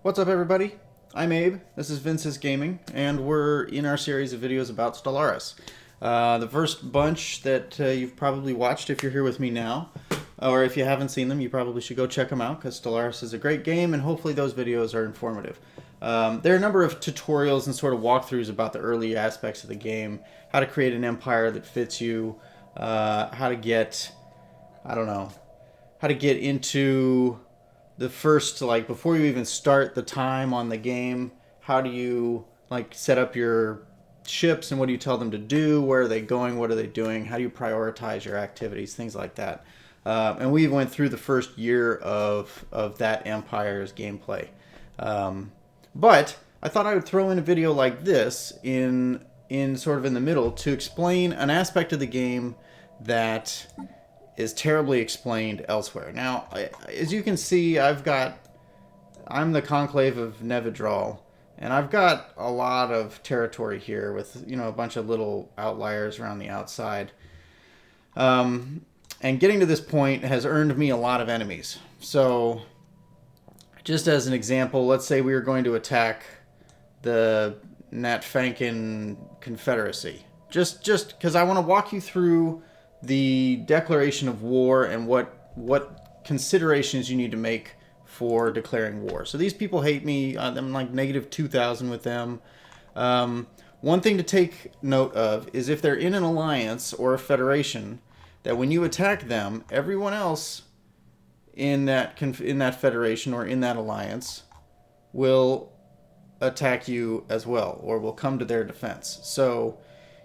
What's up, everybody? I'm Abe. This is Vinsis Gaming, and we're in our series of videos about Stellaris. The first bunch that you've probably watched if you're here with me now, or if you haven't seen them, you probably should go check them out because Stellaris is a great game, and hopefully those videos are informative. There are a number of tutorials and sort of walkthroughs about the early aspects of the game, how to create an empire that fits you, how to get, how to get into the first, like, before you even start the time on the game, how do you, like, set up your ships and what do you tell them to do? Where are they going? What are they doing? How do you prioritize your activities? Things like that. And we went through the first year of that Empire's gameplay. But I thought I would throw in a video like this in sort of in the middle to explain an aspect of the game that is terribly explained elsewhere. Now, as you can see, I'm the Conclave of Nevidral, and I've got a lot of territory here with, a bunch of little outliers around the outside. And getting to this point has earned me a lot of enemies. So, just as an example, let's say we were going to attack the Natfankin Confederacy. Just because I want to walk you through the declaration of war and what considerations you need to make for declaring war. So these people hate me. I'm like negative 2,000 with them. One thing to take note of is if they're in an alliance or a federation, that when you attack them, everyone else in that federation or in that alliance will attack you as well, or will come to their defense. So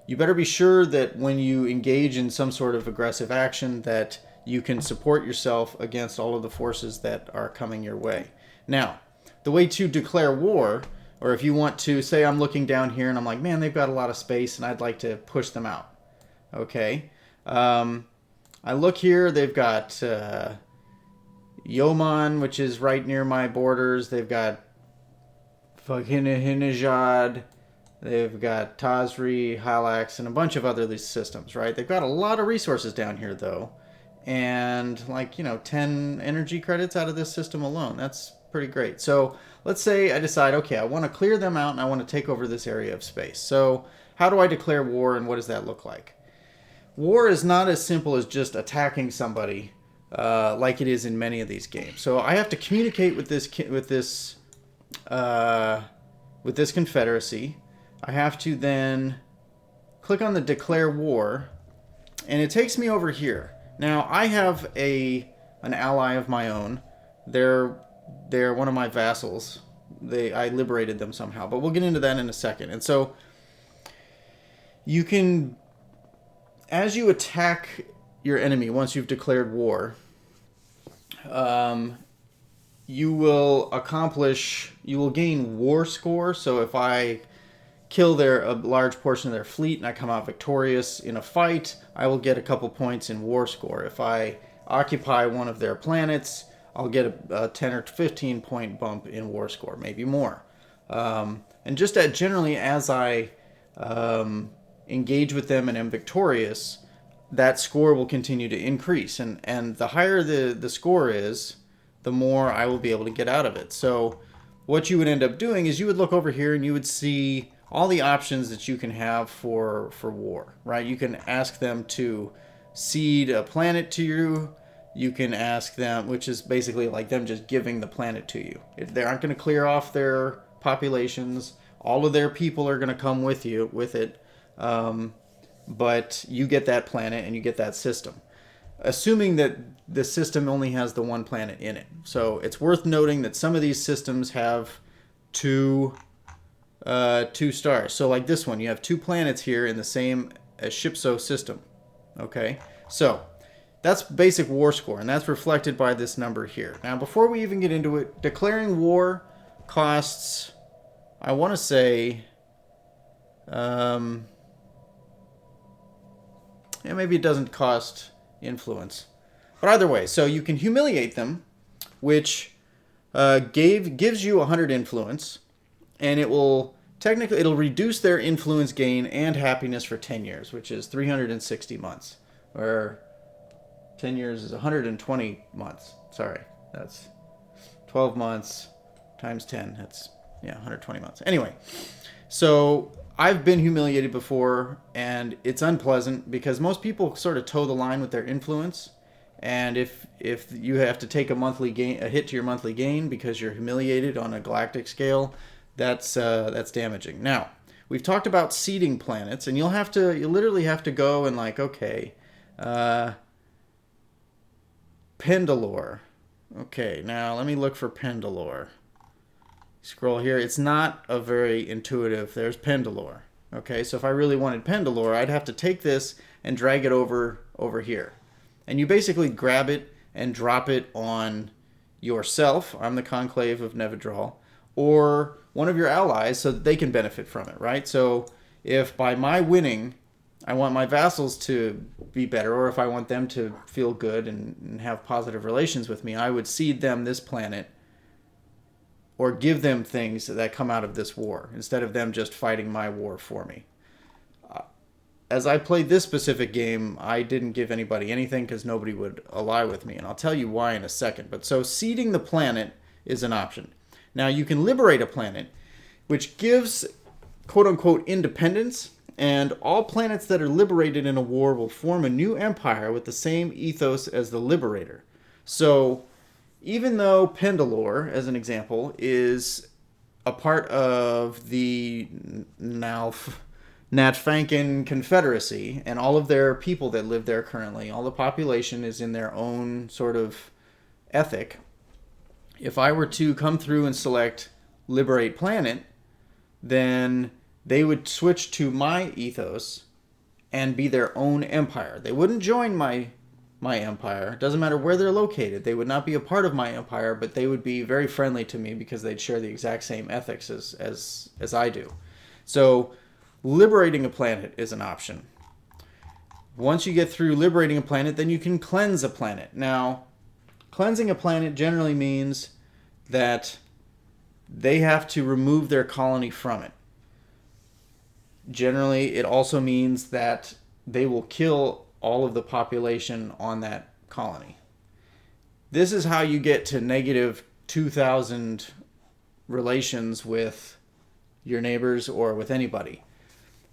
you better be sure that when you engage in some sort of aggressive action that you can support yourself against all of the forces that are coming your way. Now, the way to declare war, or if you want to say I'm looking down here and I'm like, man, they've got a lot of space and I'd like to push them out. Okay. I look here, they've got Yoman, which is right near my borders. They've got Hinajad. They've got Tazri, Hylax, and a bunch of other these systems, right? They've got a lot of resources down here, though. And, 10 energy credits out of this system alone. That's pretty great. So let's say I decide, okay, I want to clear them out and I want to take over this area of space. So how do I declare war and what does that look like? War is not as simple as just attacking somebody like it is in many of these games. So I have to communicate with this confederacy. I have to then click on the declare war, and it takes me over here. Now I have an ally of my own. They're one of my vassals. I liberated them somehow, but we'll get into that in a second. And so you can, as you attack your enemy once you've declared war, you will gain war score. So if I kill a large portion of their fleet and I come out victorious in a fight, I will get a couple points in war score. If I occupy one of their planets, I'll get a 10 or 15 point bump in war score, maybe more. And just generally as I engage with them and am victorious, that score will continue to increase. And the higher the score is, the more I will be able to get out of it. So what you would end up doing is you would look over here and you would see all the options that you can have for war, right? You can ask them to cede a planet to you. You can ask them, which is basically like them just giving the planet to you. They aren't going to clear off their populations. All of their people are going to come with it. But you get that planet and you get that system, assuming that the system only has the one planet in it. So it's worth noting that some of these systems have two stars. So like this one, you have 2 planets here in the same Shipso system. Okay, so that's basic war score, and that's reflected by this number here. Now, before we even get into it, declaring war costs, I want to say, maybe it doesn't cost influence. But either way, so you can humiliate them, which gives you 100 influence, and it'll reduce their influence gain and happiness for 10 years, which is 360 months. Or 10 years is 120 months. Sorry, that's 12 months times 10. That's, yeah, 120 months. Anyway, so I've been humiliated before, and it's unpleasant because most people sort of toe the line with their influence. And if you have to take a hit to your monthly gain because you're humiliated on a galactic scale, that's damaging. Now, we've talked about seeding planets, and you literally have to go and like, okay, Pendalore. Okay, now let me look for Pendalore. Scroll here. It's not a very intuitive. There's Pendalore. Okay, so if I really wanted Pendalore, I'd have to take this and drag it over here. And you basically grab it and drop it on yourself. I'm the Conclave of Nevidral. Or one of your allies so that they can benefit from it, right? So if by my winning, I want my vassals to be better, or if I want them to feel good and have positive relations with me, I would cede them this planet or give them things that come out of this war instead of them just fighting my war for me. As I played this specific game, I didn't give anybody anything because nobody would ally with me, and I'll tell you why in a second. But so ceding the planet is an option. Now you can liberate a planet, which gives quote-unquote independence, and all planets that are liberated in a war will form a new empire with the same ethos as the liberator. So even though Pendalore, as an example, is a part of the Natfankin Confederacy, and all of their people that live there currently, all the population is in their own sort of ethic. If I were to come through and select Liberate Planet, then they would switch to my ethos and be their own empire. They wouldn't join my empire. It doesn't matter where they're located. They would not be a part of my empire, but they would be very friendly to me because they'd share the exact same ethics as I do. So liberating a planet is an option. Once you get through liberating a planet, then you can cleanse a planet. Now, cleansing a planet generally means that they have to remove their colony from it. Generally, it also means that they will kill all of the population on that colony. This is how you get to negative 2,000 relations with your neighbors or with anybody.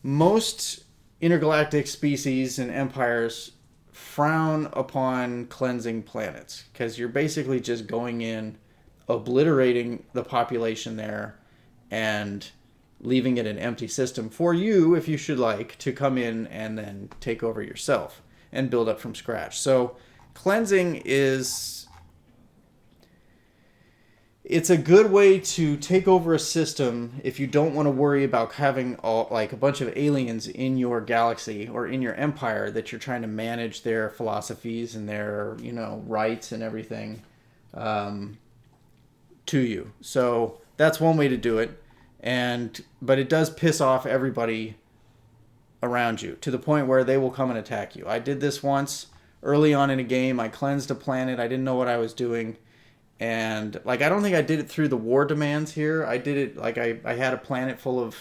Most intergalactic species and empires frown upon cleansing planets because you're basically just going in, obliterating the population there, and leaving it an empty system for you, if you should like, to come in and then take over yourself and build up from scratch. So cleansing it's a good way to take over a system if you don't want to worry about having a bunch of aliens in your galaxy or in your empire that you're trying to manage their philosophies and their, rights and everything to you. So that's one way to do it. But it does piss off everybody around you to the point where they will come and attack you. I did this once early on in a game. I cleansed a planet. I didn't know what I was doing. And I don't think I did it through the war demands here. I did it I had a planet full of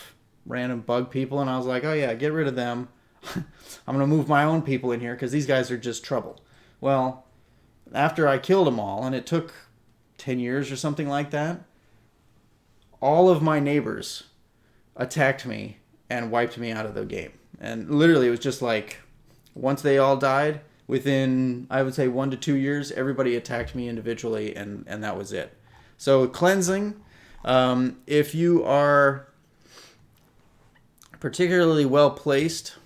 random bug people, and I was like, oh yeah, get rid of them. I'm going to move my own people in here because these guys are just trouble. Well, after I killed them all, and it took 10 years or something like that, all of my neighbors attacked me and wiped me out of the game. And literally, it was just once they all died, within, I would say, 1 to 2 years, everybody attacked me individually, and that was it. So cleansing, if you are particularly well placed,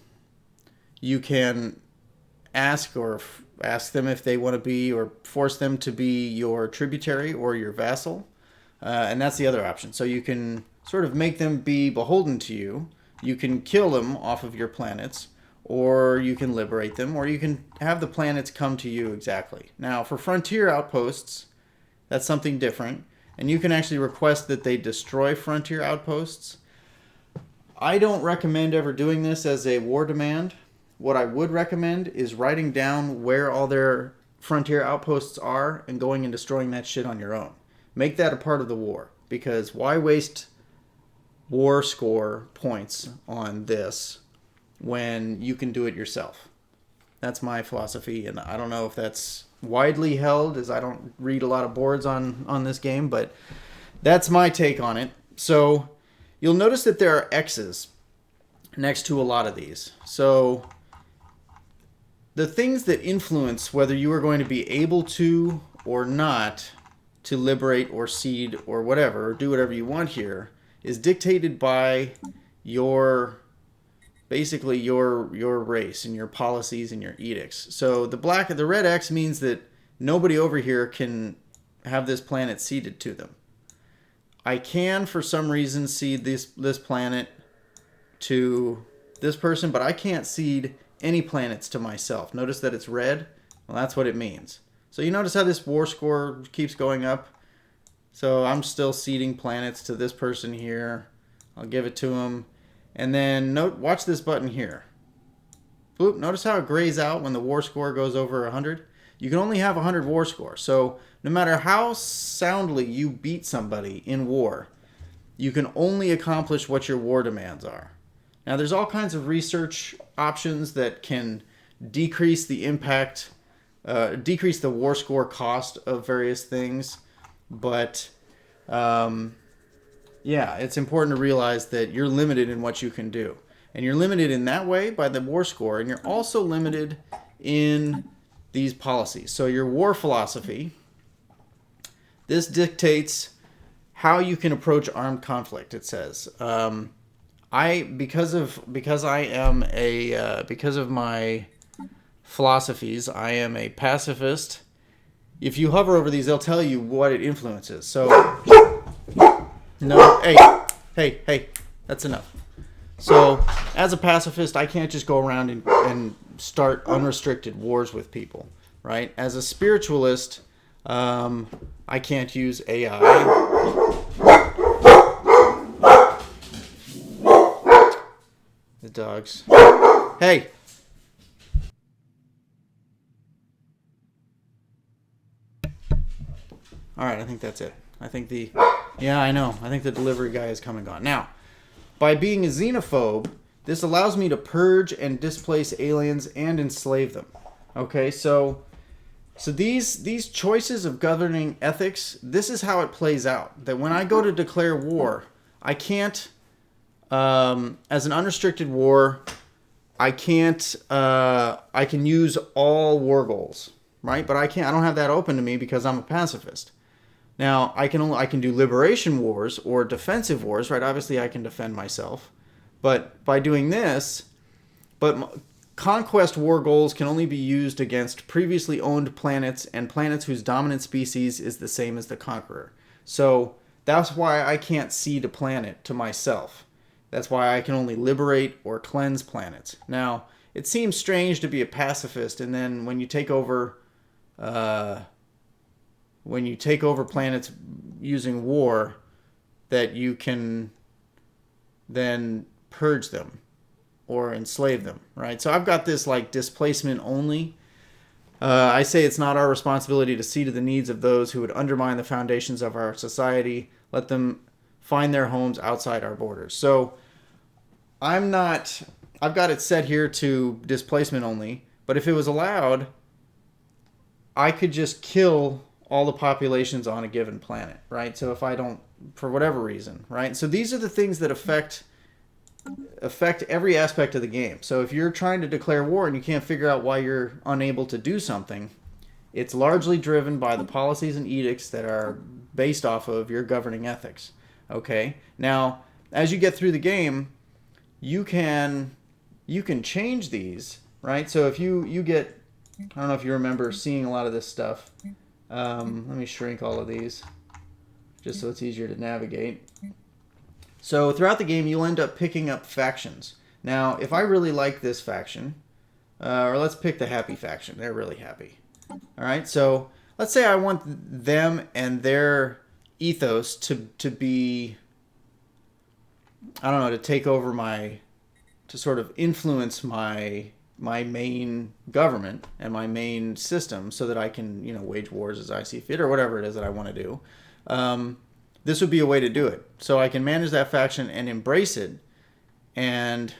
you can ask them if they want to be, or force them to be your tributary or your vassal. And that's the other option. So you can sort of make them be beholden to you. You can kill them off of your planets, or you can liberate them, or you can have the planets come to you exactly. Now, for frontier outposts, that's something different. And you can actually request that they destroy frontier outposts. I don't recommend ever doing this as a war demand. What I would recommend is writing down where all their frontier outposts are and going and destroying that shit on your own. Make that a part of the war, because why waste war score points on this when you can do it yourself? That's my philosophy, and I don't know if that's widely held, as I don't read a lot of boards on this game, but that's my take on it. So you'll notice that there are X's next to a lot of these. So the things that influence whether you are going to be able to or not to liberate or cede or whatever, or do whatever you want here, is dictated by your, basically your race and your policies and your edicts. So the red X means that nobody over here can have this planet ceded to them. I can, for some reason, cede this planet to this person, but I can't cede any planets to myself. Notice that it's red. Well, that's what it means. So you notice how this war score keeps going up? So I'm still ceding planets to this person here. I'll give it to him. And then watch this button here. Boop, notice how it grays out when the war score goes over 100? You can only have 100 war score. So no matter how soundly you beat somebody in war, you can only accomplish what your war demands are. Now there's all kinds of research options that can decrease the impact, decrease the war score cost of various things. But yeah, it's important to realize that you're limited in what you can do. And you're limited in that way by the war score, and you're also limited in these policies. So your war philosophy, this dictates how you can approach armed conflict, it says. Because of my philosophies, I am a pacifist. If you hover over these, they'll tell you what it influences. So, no, hey, that's enough. So, as a pacifist, I can't just go around and start unrestricted wars with people, right? As a spiritualist, I can't use AI. The dogs. Hey! Alright, I think that's it. Yeah, I know. I think the delivery guy is come and gone. Now, by being a xenophobe, this allows me to purge and displace aliens and enslave them. Okay, so these choices of governing ethics, this is how it plays out. That when I go to declare war, I can't, as an unrestricted war, I can use all war goals, right? But I don't have that open to me because I'm a pacifist. Now, I can do liberation wars or defensive wars, right? Obviously, I can defend myself. But by doing this, conquest war goals can only be used against previously owned planets and planets whose dominant species is the same as the conqueror. So that's why I can't cede a planet to myself. That's why I can only liberate or cleanse planets. Now, it seems strange to be a pacifist, and then when you take over planets using war, that you can then purge them or enslave them, right? So I've got this like displacement only. I say it's not our responsibility to see to the needs of those who would undermine the foundations of our society. Let them find their homes outside our borders. So I've got it set here to displacement only, but if it was allowed, I could just kill all the populations on a given planet, right? So if I don't, for whatever reason, right? So these are the things that affect every aspect of the game. So if you're trying to declare war and you can't figure out why you're unable to do something, it's largely driven by the policies and edicts that are based off of your governing ethics. Okay? Now, as you get through the game, you can change these, right? So if you get, I don't know if you remember seeing a lot of this stuff. Let me shrink all of these just so it's easier to navigate. So throughout the game, you'll end up picking up factions. Now, if I really like this faction, or let's pick the happy faction. They're really happy. All right, so let's say I want them and their ethos to be, I don't know, to take over to sort of influence my main government and my main system so that I can, wage wars as I see fit or whatever it is that I want to do. This would be a way to do it. So I can manage that faction and embrace it, and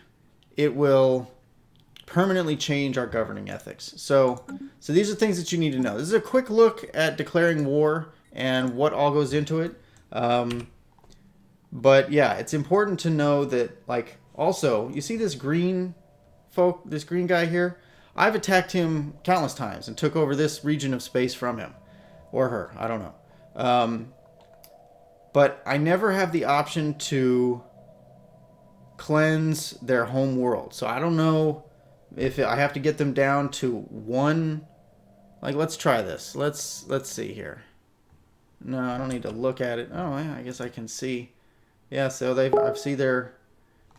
it will permanently change our governing ethics. So these are things that you need to know. This is a quick look at declaring war and what all goes into it. But yeah, it's important to know that, like, also, you see this green this green guy here? I've attacked him countless times and took over this region of space from him. Or her, I don't know. But I never have the option to cleanse their home world. So I don't know if I have to get them down to one. Like, let's try this. Let's see here. No, I don't need to look at it. Oh, yeah, I guess I can see. Yeah, so I see their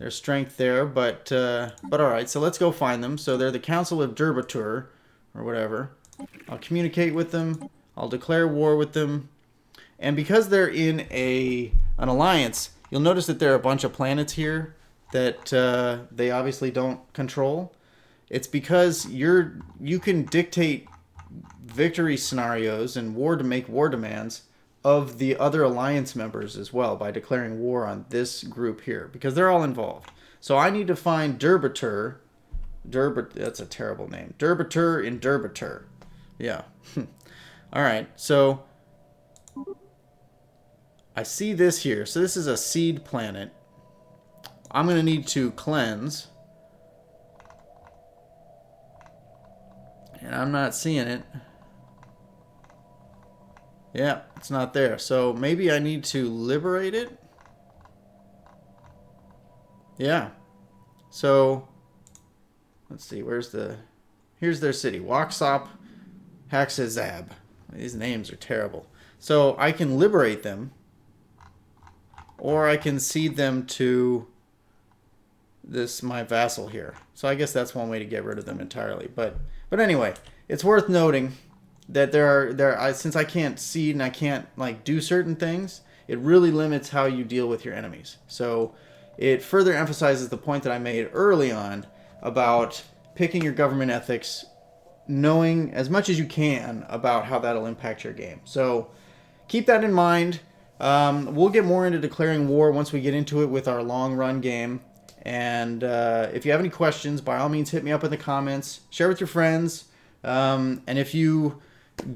strength there, but all right. So let's go find them. So they're the Council of Derbatur, or whatever. I'll communicate with them. I'll declare war with them. And because they're in an alliance, you'll notice that there are a bunch of planets here that they obviously don't control. It's because you can dictate victory scenarios and make war demands of the other alliance members as well by declaring war on this group here, because they're all involved. So I need to find Derbatur. That's a terrible name. Derbatur in Derbatur. Yeah. All right. So I see this here. So this is a seed planet. I'm going to need to cleanse. And I'm not seeing it. Yeah, it's not there. So maybe I need to liberate it. Yeah. So let's see. Here's their city. Waxop Haxazab. These names are terrible. So I can liberate them, or I can cede them to my vassal here. So I guess that's one way to get rid of them entirely. But anyway, it's worth noting that since I can't seed and I can't like do certain things, it really limits how you deal with your enemies. So it further emphasizes the point that I made early on about picking your government ethics, knowing as much as you can about how that'll impact your game. So keep that in mind. We'll get more into declaring war once we get into it with our long run game. And if you have any questions, by all means, hit me up in the comments. Share with your friends. And if you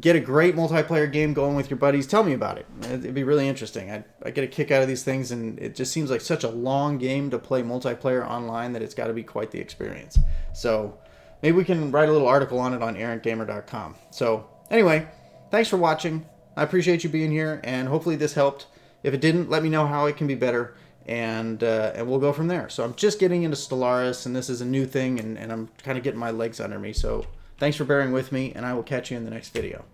get a great multiplayer game going with your buddies, tell me about it. It'd be really interesting. I get a kick out of these things, and it just seems like such a long game to play multiplayer online that it's got to be quite the experience. So maybe we can write a little article on it on errantgamer.com. So anyway, thanks for watching. I appreciate you being here, and hopefully this helped. If it didn't, let me know how it can be better, and we'll go from there. So I'm just getting into Stellaris, and this is a new thing, and I'm kind of getting my legs under me. So thanks for bearing with me, and I will catch you in the next video.